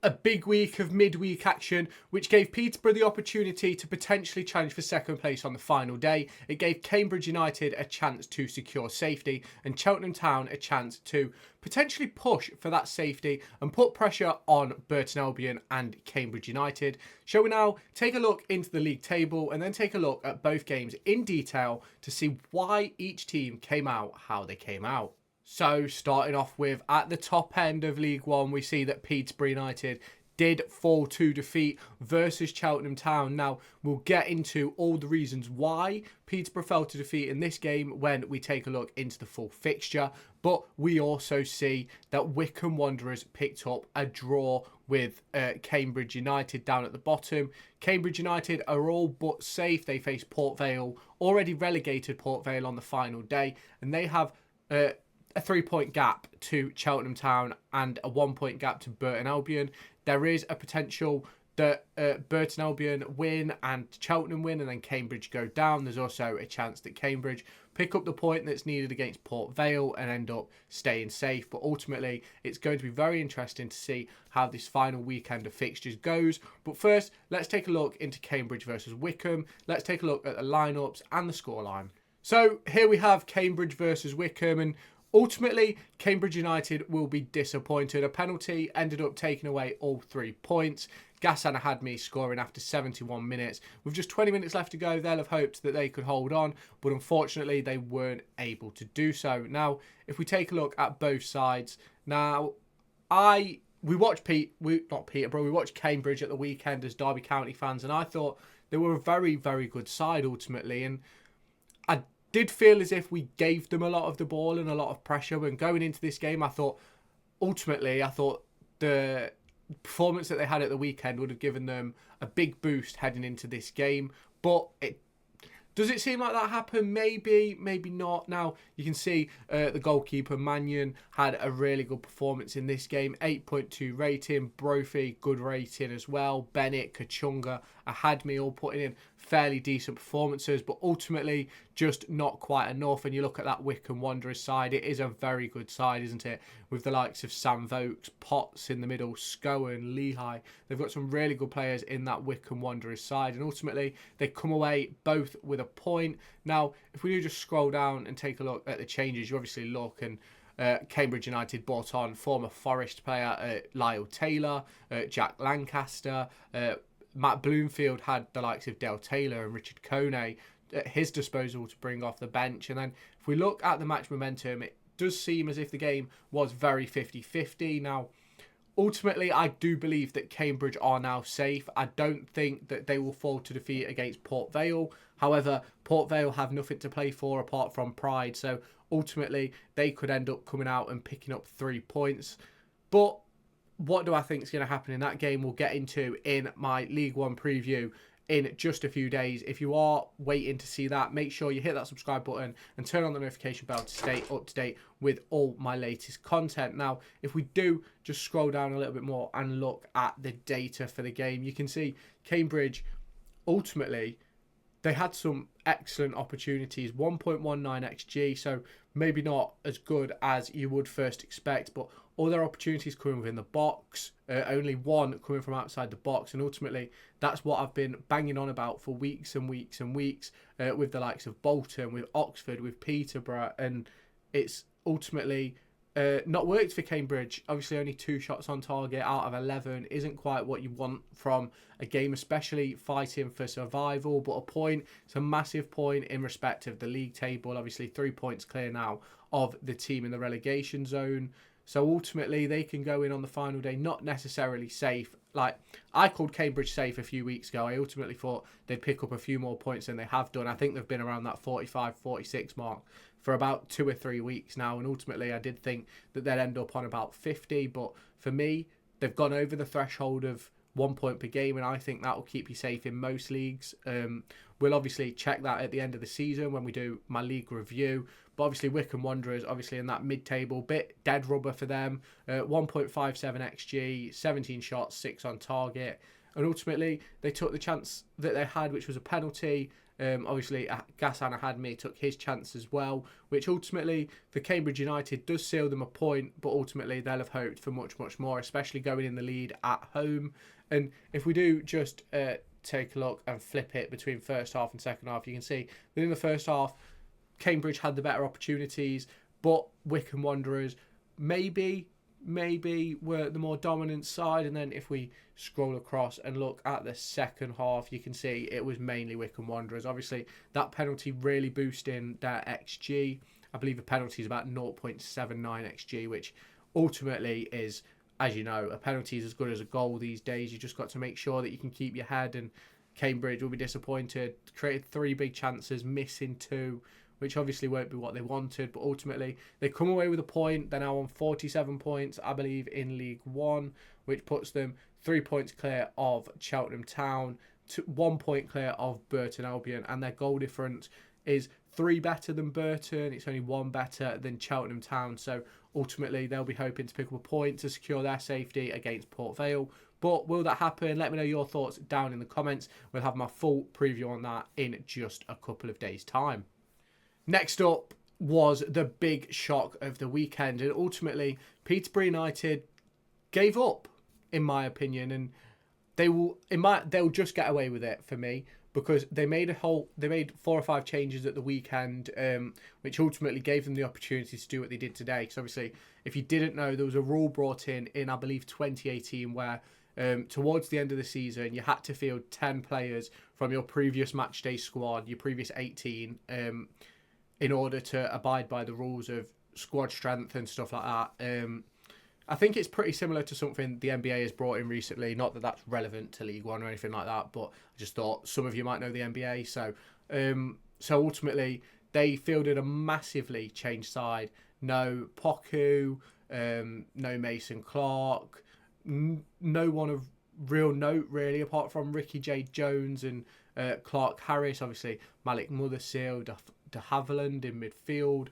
a big week of midweek action, which gave Peterborough the opportunity to potentially challenge for second place on the final day. It gave Cambridge United a chance to secure safety and Cheltenham Town a chance to potentially push for that safety and put pressure on Burton Albion and Cambridge United. Shall we now take a look into the league table and then take a look at both games in detail to see why each team came out how they came out. So starting off with, at the top end of League One, we see that Peterborough United did fall to defeat versus Cheltenham Town. Now, we'll get into all the reasons why Peterborough fell to defeat in this game when we take a look into the full fixture. But we also see that Wycombe Wanderers picked up a draw with Cambridge United down at the bottom. Cambridge United are all but safe. They face Port Vale, already relegated Port Vale on the final day, and they have a 3-point gap to Cheltenham Town and a 1-point gap to Burton Albion. There is a potential that Burton Albion win and Cheltenham win and then Cambridge go down. There's also a chance that Cambridge pick up the point that's needed against Port Vale and end up staying safe. But ultimately, it's going to be very interesting to see how this final weekend of fixtures goes. But first, let's take a look into Cambridge versus Wycombe. Let's take a look at the lineups and the scoreline. So here we have Cambridge versus Wycombe, and ultimately, Cambridge United will be disappointed. A penalty ended up taking away all 3 points. Ghassan Ahadmi scoring after 71 minutes. With just 20 minutes left to go, they'll have hoped that they could hold on, but unfortunately, they weren't able to do so. Now, if we take a look at both sides, now, we watched Peterborough, we watched Cambridge at the weekend as Derby County fans, and I thought they were a very, very good side ultimately, and I did feel as if we gave them a lot of the ball and a lot of pressure. When going into this game, I thought the performance that they had at the weekend would have given them a big boost heading into this game. But does it seem like that happened? Maybe, maybe not. Now, you can see the goalkeeper, Mannion, had a really good performance in this game. 8.2 rating. Brophy, good rating as well. Bennett, Kachunga, Ahadmi all putting in fairly decent performances, but ultimately just not quite enough. And you look at that Wycombe Wanderers side, it is a very good side, isn't it? With the likes of Sam Vokes, Potts in the middle, Scowen, Lehigh. They've got some really good players in that Wycombe Wanderers side, and ultimately they come away both with a point. Now, if we do just scroll down and take a look at the changes, you obviously look and Cambridge United brought on former Forest player Lyle Taylor, Jack Lancaster, Matt Bloomfield had the likes of Dale Taylor and Richard Kone at his disposal to bring off the bench. And then if we look at the match momentum, it does seem as if the game was very 50-50. Now, ultimately, I do believe that Cambridge are now safe. I don't think that they will fall to defeat against Port Vale. However, Port Vale have nothing to play for apart from pride. So ultimately, they could end up coming out and picking up 3 points. But what do I think is going to happen in that game? We'll get into in my League One preview in just a few days. If you are waiting to see that, make sure you hit that subscribe button and turn on the notification bell to stay up to date with all my latest content. Now, if we do just scroll down a little bit more and look at the data for the game, you can see Cambridge, ultimately, they had some excellent opportunities. 1.19 XG, so maybe not as good as you would first expect, but all their opportunities coming within the box, only one coming from outside the box, and ultimately that's what I've been banging on about for weeks and weeks and weeks with the likes of Bolton, with Oxford, with Peterborough, and it's ultimately not worked for Cambridge. Obviously only 2 shots on target out of 11 isn't quite what you want from a game, especially fighting for survival, but a point, it's a massive point in respect of the league table. Obviously 3 points clear now of the team in the relegation zone. So ultimately, they can go in on the final day, not necessarily safe. Like, I called Cambridge safe a few weeks ago. I ultimately thought they'd pick up a few more points than they have done. I think they've been around that 45, 46 mark for about 2 or 3 weeks now. And ultimately, I did think that they'd end up on about 50. But for me, they've gone over the threshold of 1 point per game. And I think that will keep you safe in most leagues. we'll obviously check that at the end of the season when we do my league review. But obviously Wycombe Wanderers, obviously in that mid-table, bit dead rubber for them. 1.57 XG, 17 shots, 6 on target. And ultimately, they took the chance that they had, which was a penalty. Obviously, Ghassan Ahadmi took his chance as well, which ultimately, for Cambridge United, does seal them a point, but ultimately they'll have hoped for much, much more, especially going in the lead at home. And if we do just take a look and flip it between first half and second half, you can see that in the first half, Cambridge had the better opportunities, but Wycombe Wanderers maybe were the more dominant side. And then if we scroll across and look at the second half, you can see it was mainly Wycombe Wanderers. Obviously, that penalty really boosting their XG. I believe a penalty is about 0.79 XG, which ultimately is, as you know, a penalty is as good as a goal these days. You just got to make sure that you can keep your head, and Cambridge will be disappointed. Created 3 big chances, missing 2, which obviously won't be what they wanted, but ultimately they come away with a point. They're now on 47 points, I believe, in League One, which puts them 3 points clear of Cheltenham Town, 1 point clear of Burton Albion, and their goal difference is 3 better than Burton. It's only 1 better than Cheltenham Town, so ultimately they'll be hoping to pick up a point to secure their safety against Port Vale. But will that happen? Let me know your thoughts down in the comments. We'll have my full preview on that in just a couple of days' time. Next up was the big shock of the weekend, and ultimately Peterborough United gave up, in my opinion, and they'll just get away with it for me, because they made 4 or 5 changes at the weekend, which ultimately gave them the opportunity to do what they did today. Because obviously, if you didn't know, there was a rule brought in I believe 2018 where towards the end of the season you had to field 10 players from your previous matchday squad, your previous 18. In order to abide by the rules of squad strength and stuff like that. I think it's pretty similar to something the NBA has brought in recently. Not that that's relevant to League One or anything like that, but I just thought some of you might know the NBA. So ultimately, they fielded a massively changed side. No Poku, no Mason Clark, no one of real note really, apart from Ricky J. Jones and Clark Harris. Obviously, Malik Mothersill, de Havilland in midfield.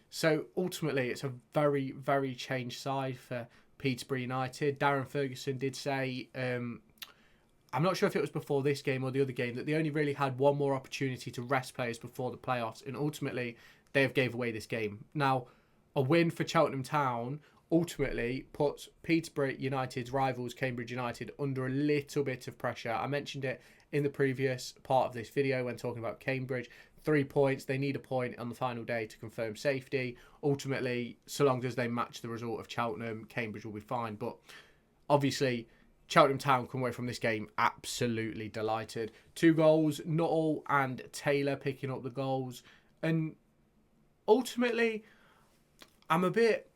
So ultimately, it's a very, very changed side for Peterborough United. Darren Ferguson did say, I'm not sure if it was before this game or the other game, that they only really had one more opportunity to rest players before the playoffs, and ultimately they have gave away this game. Now, a win for Cheltenham Town ultimately puts Peterborough United's rivals, Cambridge United, under a little bit of pressure. I mentioned it in the previous part of this video when talking about Cambridge. 3 points, they need a point on the final day to confirm safety. Ultimately, so long as they match the result of Cheltenham, Cambridge will be fine. But obviously, Cheltenham Town come away from this game absolutely delighted. 2 goals, Nuttall and Taylor picking up the goals. And ultimately, I'm a bit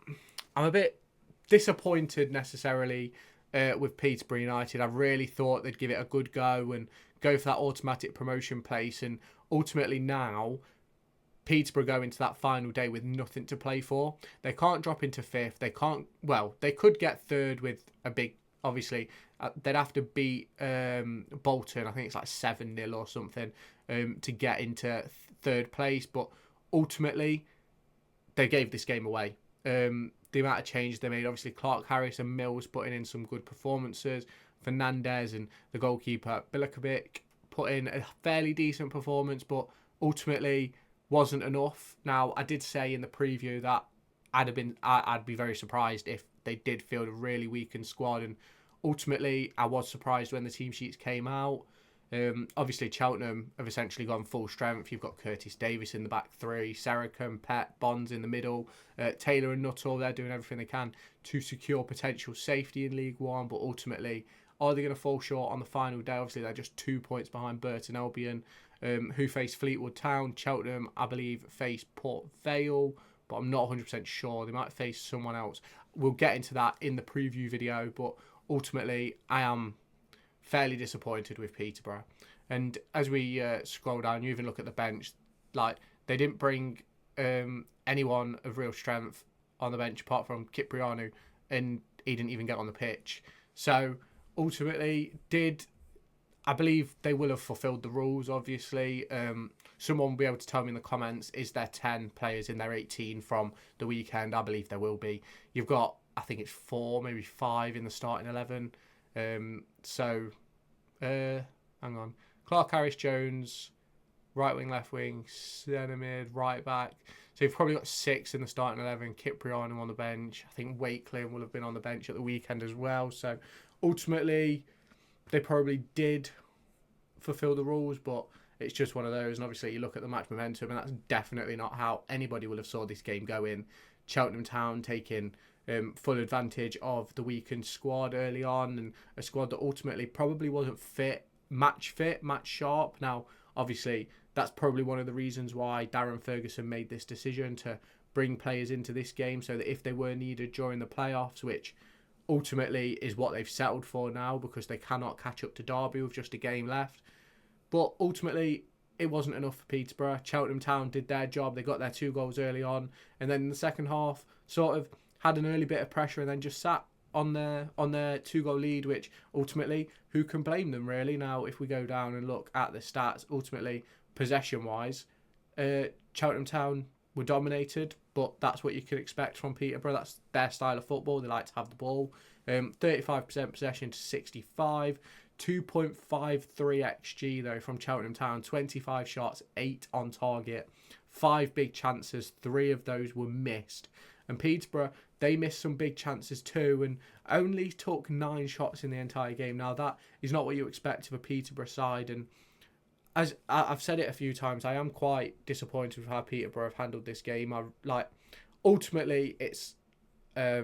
disappointed necessarily with Peterborough United. I really thought they'd give it a good go and go for that automatic promotion place, and ultimately now Peterborough go into that final day with nothing to play for. They can't drop into 5th. They can't, well, they could get 3rd with a big, obviously they'd have to beat Bolton, I think it's like 7-0 or something, to get into 3rd place, but ultimately they gave this game away. The amount of change they made, obviously Clark Harris and Mills putting in some good performances, Fernandez and the goalkeeper Bilikovic put in a fairly decent performance, but ultimately wasn't enough. Now, I did say in the preview that I'd be very surprised if they did field a really weakened squad, and ultimately I was surprised when the team sheets came out. Obviously Cheltenham have essentially gone full strength. You've got Curtis Davis in the back 3, Sericum, Pett, Bonds in the middle, Taylor and Nuttall, they're doing everything they can to secure potential safety in League One, but ultimately, are they going to fall short on the final day? Obviously they're just 2 points behind Burton Albion, who face Fleetwood Town. Cheltenham, I believe, face Port Vale, but I'm not 100% sure. They might face someone else. We'll get into that in the preview video, but ultimately I am fairly disappointed with Peterborough. And as we scroll down, you even look at the bench, like they didn't bring anyone of real strength on the bench apart from Kiprianu, and he didn't even get on the pitch. So ultimately, I believe they will have fulfilled the rules, obviously. Someone will be able to tell me in the comments, is there 10 players in their 18 from the weekend? I believe there will be. You've got, I think it's 4, maybe 5 in the starting 11. Hang on. Clark Harris-Jones, right wing, left wing, centre mid, right back. So you've probably got 6 in the starting 11. Kipriano on the bench. I think Wakeland will have been on the bench at the weekend as well. So ultimately, they probably did fulfil the rules, but it's just one of those. And obviously, you look at the match momentum, and that's definitely not how anybody would have saw this game going. Cheltenham Town taking full advantage of the weakened squad early on, and a squad that ultimately probably wasn't match sharp. Now, obviously, that's probably one of the reasons why Darren Ferguson made this decision to bring players into this game, so that if they were needed during the playoffs, which ultimately is what they've settled for now, because they cannot catch up to Derby with just a game left. But ultimately, it wasn't enough for Peterborough. Cheltenham Town did their job. They got their 2 goals early on, and then in the second half, sort of had an early bit of pressure, and then just sat on their 2-goal lead, which ultimately, who can blame them, really? Now, if we go down and look at the stats, ultimately, possession-wise, Cheltenham Town were dominated, but that's what you could expect from Peterborough. That's their style of football. They like to have the ball. 35% possession to 65. 2.53 XG, though, from Cheltenham Town. 25 shots, 8 on target. 5 big chances. 3 of those were missed. And Peterborough, they missed some big chances too, and only took 9 shots in the entire game. Now, that is not what you expect of a Peterborough side, and as I've said it a few times, I am quite disappointed with how Peterborough have handled this game. Ultimately, it's a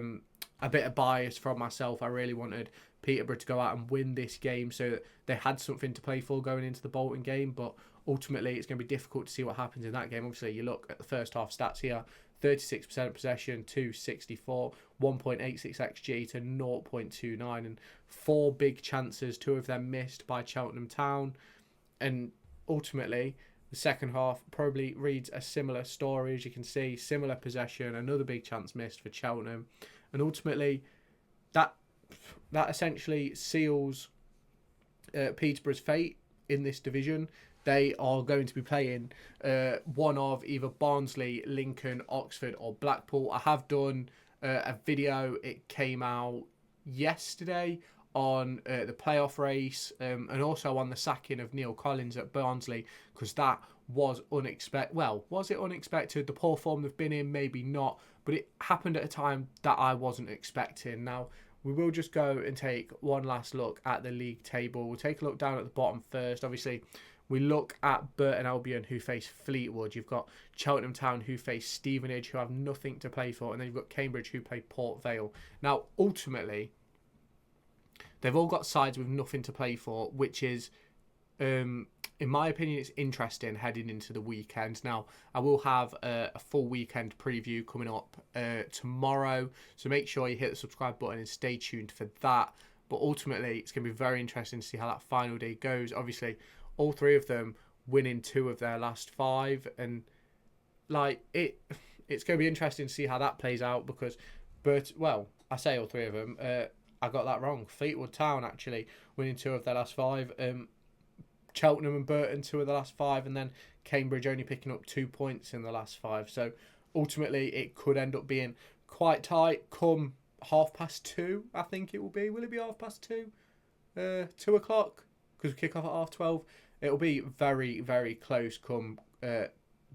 bit of bias from myself. I really wanted Peterborough to go out and win this game so that they had something to play for going into the Bolton game, but ultimately it's going to be difficult to see what happens in that game. Obviously, you look at the first half stats here, 36% possession to 64, 1.86 XG to 0.29, and 4 big chances, 2 of them missed by Cheltenham Town. And ultimately, the second half probably reads a similar story. As you can see, similar possession, another big chance missed for Cheltenham. And ultimately, that essentially seals Peterborough's fate in this division. They are going to be playing one of either Barnsley, Lincoln, Oxford or Blackpool. I have done a video. It came out yesterday on the playoff race and also on the sacking of Neil Collins at Barnsley, because that was unexpected. Well, was it unexpected? The poor form they've been in, maybe not, but it happened at a time that I wasn't expecting. Now, we will just go and take one last look at the league table. We'll take a look down at the bottom first. Obviously, we look at Burton Albion, who face Fleetwood. You've got Cheltenham Town, who face Stevenage, who have nothing to play for. And then you've got Cambridge, who play Port Vale. Now, ultimately, they've all got sides with nothing to play for, which is, in my opinion, it's interesting heading into the weekend. Now, I will have a full weekend preview coming up tomorrow, so make sure you hit the subscribe button and stay tuned for that. But ultimately, it's going to be very interesting to see how that final day goes. Obviously, all 3 of them winning 2 of their last 5, and it's going to be interesting to see how that plays out, because, I say all 3 of them. I got that wrong. Fleetwood Town actually winning 2 of their last 5. Cheltenham and Burton 2 of the last 5, and then Cambridge only picking up 2 points in the last 5. So ultimately, it could end up being quite tight. Come 2:30, I think it will be. Will it be 2:30? 2 o'clock, because we kick off at 12:30. It'll be very, very close come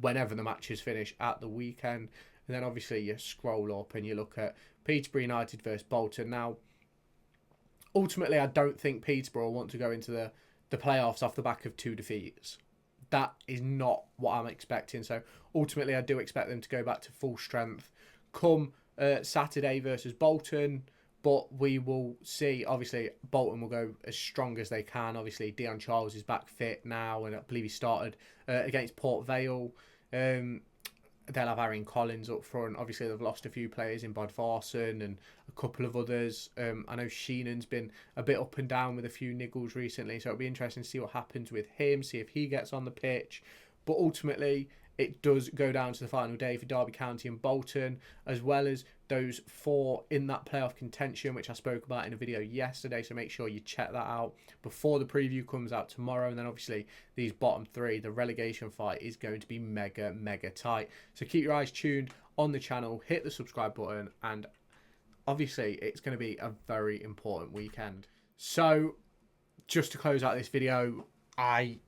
whenever the matches finish at the weekend. And then obviously you scroll up and you look at Peterborough United versus Bolton. Now, ultimately, I don't think Peterborough want to go into the playoffs off the back of 2 defeats. That is not what I'm expecting. So ultimately, I do expect them to go back to full strength come Saturday versus Bolton. But we will see. Obviously, Bolton will go as strong as they can. Obviously, Dion Charles is back fit now, and I believe he started against Port Vale. They'll have Aaron Collins up front. Obviously, they've lost a few players in Bodvarsson and a couple of others. I know Sheenan's been a bit up and down with a few niggles recently, so it'll be interesting to see what happens with him, see if he gets on the pitch. But ultimately, it does go down to the final day for Derby County and Bolton, as well as those 4 in that playoff contention, which I spoke about in a video yesterday. So make sure you check that out before the preview comes out tomorrow. And then obviously these bottom 3, the relegation fight is going to be mega tight. So keep your eyes tuned on the channel, hit the subscribe button, and obviously it's going to be a very important weekend. So just to close out this video, I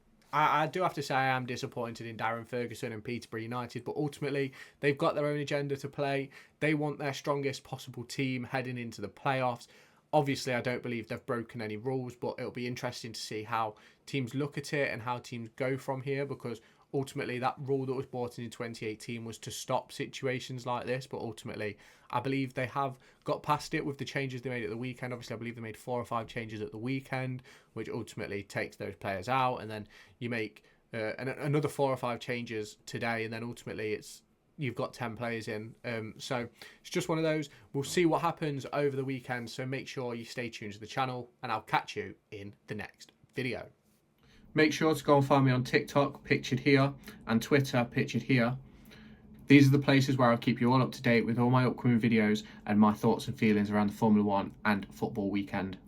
do have to say I am disappointed in Darren, Ferguson and Peterborough United, but ultimately they've got their own agenda to play. They want their strongest possible team heading into the playoffs. Obviously, I don't believe they've broken any rules, but it'll be interesting to see how teams look at it and how teams go from here, because ultimately that rule that was brought in 2018 was to stop situations like this, but ultimately I believe they have got past it with the changes they made at the weekend. Obviously, I believe they made 4 or 5 changes at the weekend, which ultimately takes those players out, and then you make another 4 or 5 changes today, and then ultimately you've got 10 players in. So it's just one of those. We'll see what happens over the weekend, so make sure you stay tuned to the channel, and I'll catch you in the next video. Make sure to go and find me on TikTok, pictured here, and Twitter, pictured here. These are the places where I'll keep you all up to date with all my upcoming videos and my thoughts and feelings around the Formula 1 and football weekend.